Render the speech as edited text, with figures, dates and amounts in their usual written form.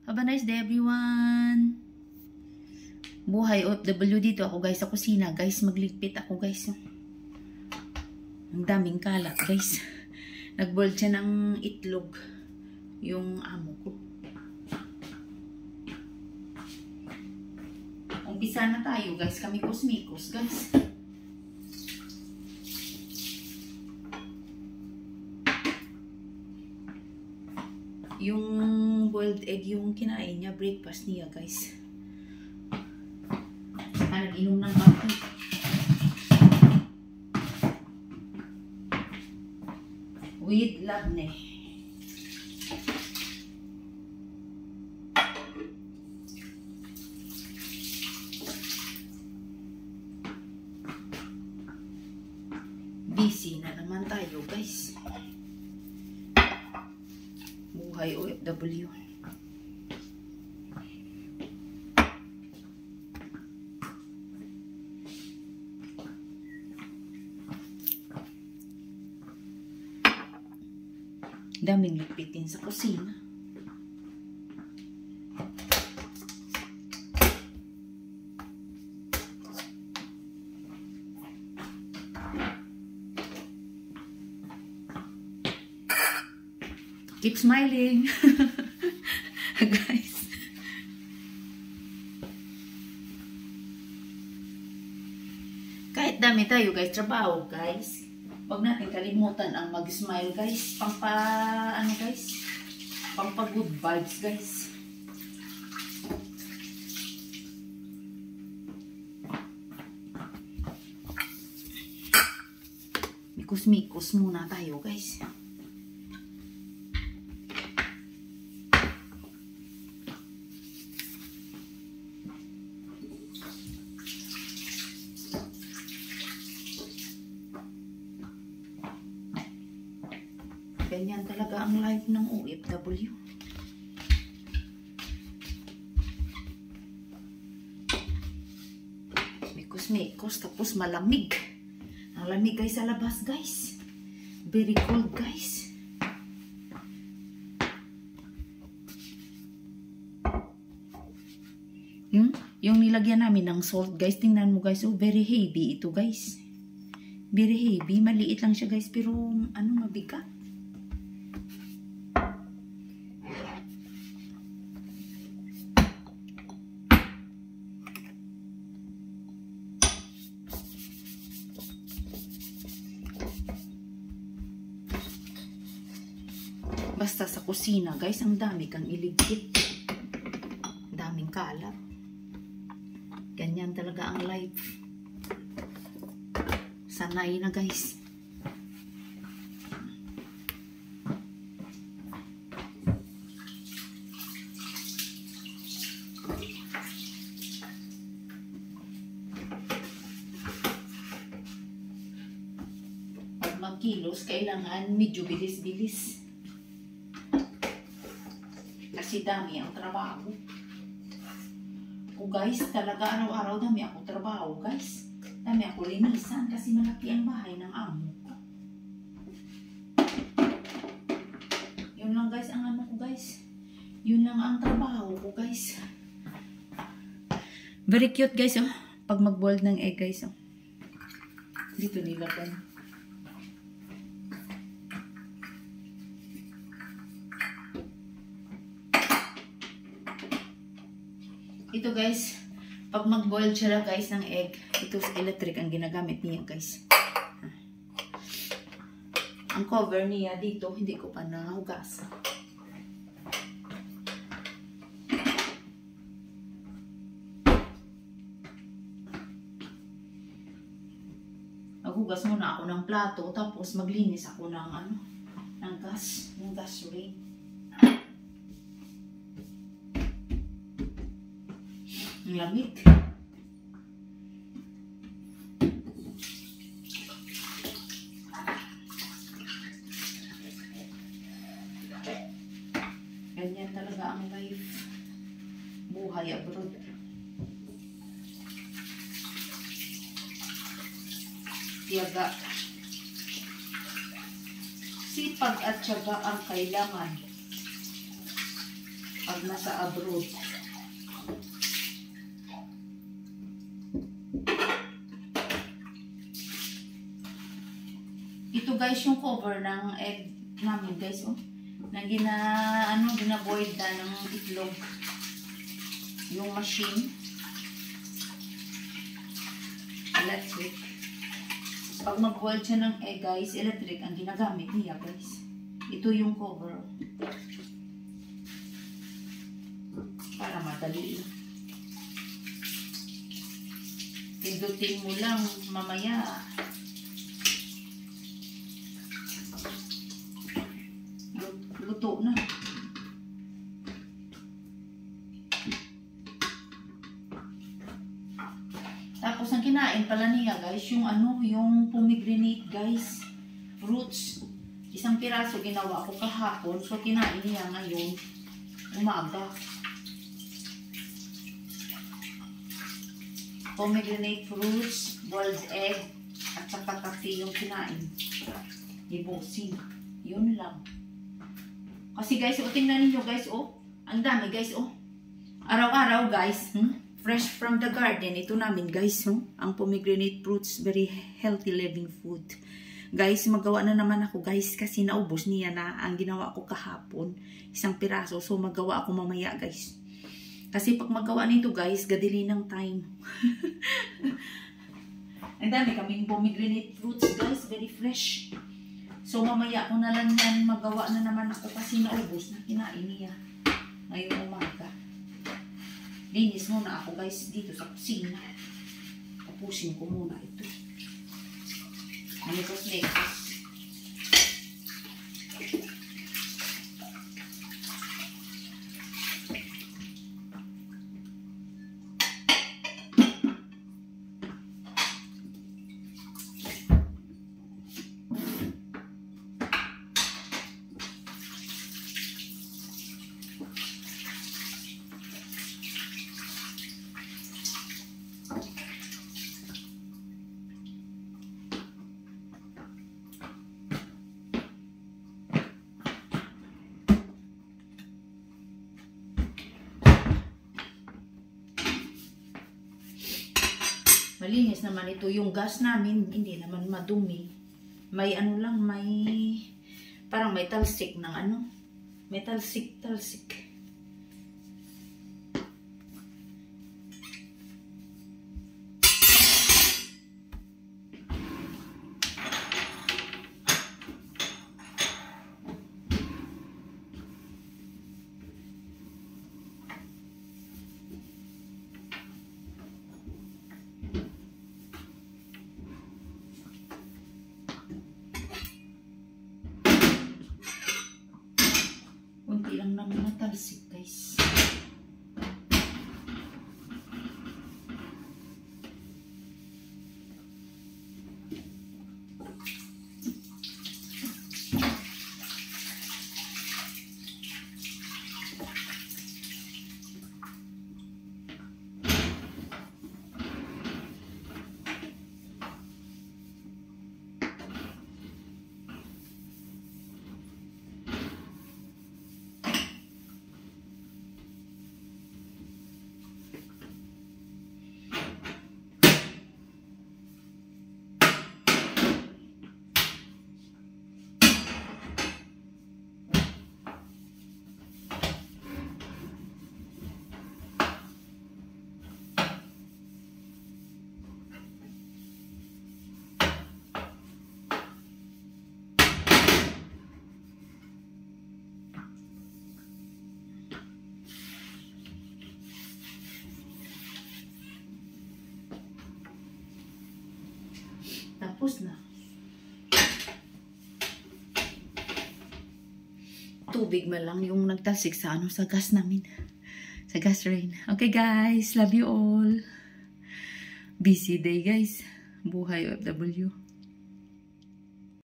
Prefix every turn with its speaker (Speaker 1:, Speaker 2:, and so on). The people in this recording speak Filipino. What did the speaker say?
Speaker 1: Have a nice day, everyone. Buhay OFW dito ako, guys, sa kusina. Guys, magligpit ako, guys. Ang daming kalat, guys. Nag-boil siya ng itlog yung amo ko. Umpisa na tayo, guys. Kami kusmikos, guys. Yung boiled egg yung kinain niya, breakfast niya, guys. Saka nag-inom ng kape. With labne. Busy na naman tayo, guys. Buhay OFW. Daming lipitin sa kusina. Keep smiling. Guys. Kahit dami tayo, guys, trabaho, guys. Huwag natin kalimutan ang mag-smile, guys. Pampa-good vibes, guys. Mikos-mikos muna tayo, guys. Ganyan talaga ang life ng OFW. Mikos-mikos, tapos malamig. Ang lamig, guys, sa labas, guys. Very cold, guys. Yung nilagyan namin ng salt, guys, tingnan mo, guys. Oh, very heavy ito, guys. Very heavy. Maliit lang siya, guys, pero mabigat. Basta sa kusina, guys, ang dami kang iligpit. Daming kalat. Ganyan talaga ang life. Sanay na, guys. Pag magkilos, kailangan medyo bilis-bilis. Kasi dami ang trabaho. Guys, talaga araw-araw dami ako trabaho, guys. Dami ako linisan kasi malaki ang bahay ng amo ko. Yun lang, guys, ang ko, guys. Yun lang ang trabaho ko, guys. Very cute, guys, oh. Pag mag-boiled ng egg, guys, oh. Dito nilagyan. Ito, guys, pag mag-boil siya, guys, ng egg, ito sa electric ang ginagamit niya, guys. Ang cover niya dito, hindi ko pa nahugasan. Maghugas muna ako ng plato, tapos maglinis ako ng gas, ng gas ring. Ang lamig. Ganyan talaga ang life. Buhay abroad. Tiyaga. Sipag at tiyaga ang kailangan. pag nasa abroad. Ito guys yung cover ng egg namin guys, oh. Na gina-boil na ng itlog. Yung machine. Electric. Pag mag-boil siya ng egg guys, electric ang ginagamit niya guys. Ito yung cover. Para madali. Pindutin mo lang mamaya. Luto na. Tapos ang kinain pala niya guys, yung pomegranate guys, fruits. Isang piraso ginawa ko kahapon, so kinain niya ngayon umaga. Pomegranate fruits, boiled egg, at saka kape yung kinain. Ibusin. Yun lang. Kasi guys, tingnan niyo guys, ang dami guys, araw-araw guys, fresh from the garden, ito namin guys, ang pomegranate fruits, very healthy living food. Guys, magawa na naman ako guys, kasi naubos niya na ang ginawa ko kahapon, isang piraso, so magawa ako mamaya guys. Kasi pag magawa nito guys, gadili ng time. Ang dami kaming pomegranate fruits guys, very fresh. So, mamaya ko na lang yan magawa na naman ako kasi naubos na kinain niya ngayong umaga. Linis muna ako guys dito sa kusina. Tapusin ko muna ito. Nekos-nekos. Malinis naman ito. Yung gas namin, hindi naman madumi. May parang may talsik ng may talsik. Kunti lang naman natalsik guys. Tapos na. Tubig man lang yung nagtalsik sa sa gas namin. Sa gas rain. Okay guys, love you all. Busy day guys. Buhay OFW.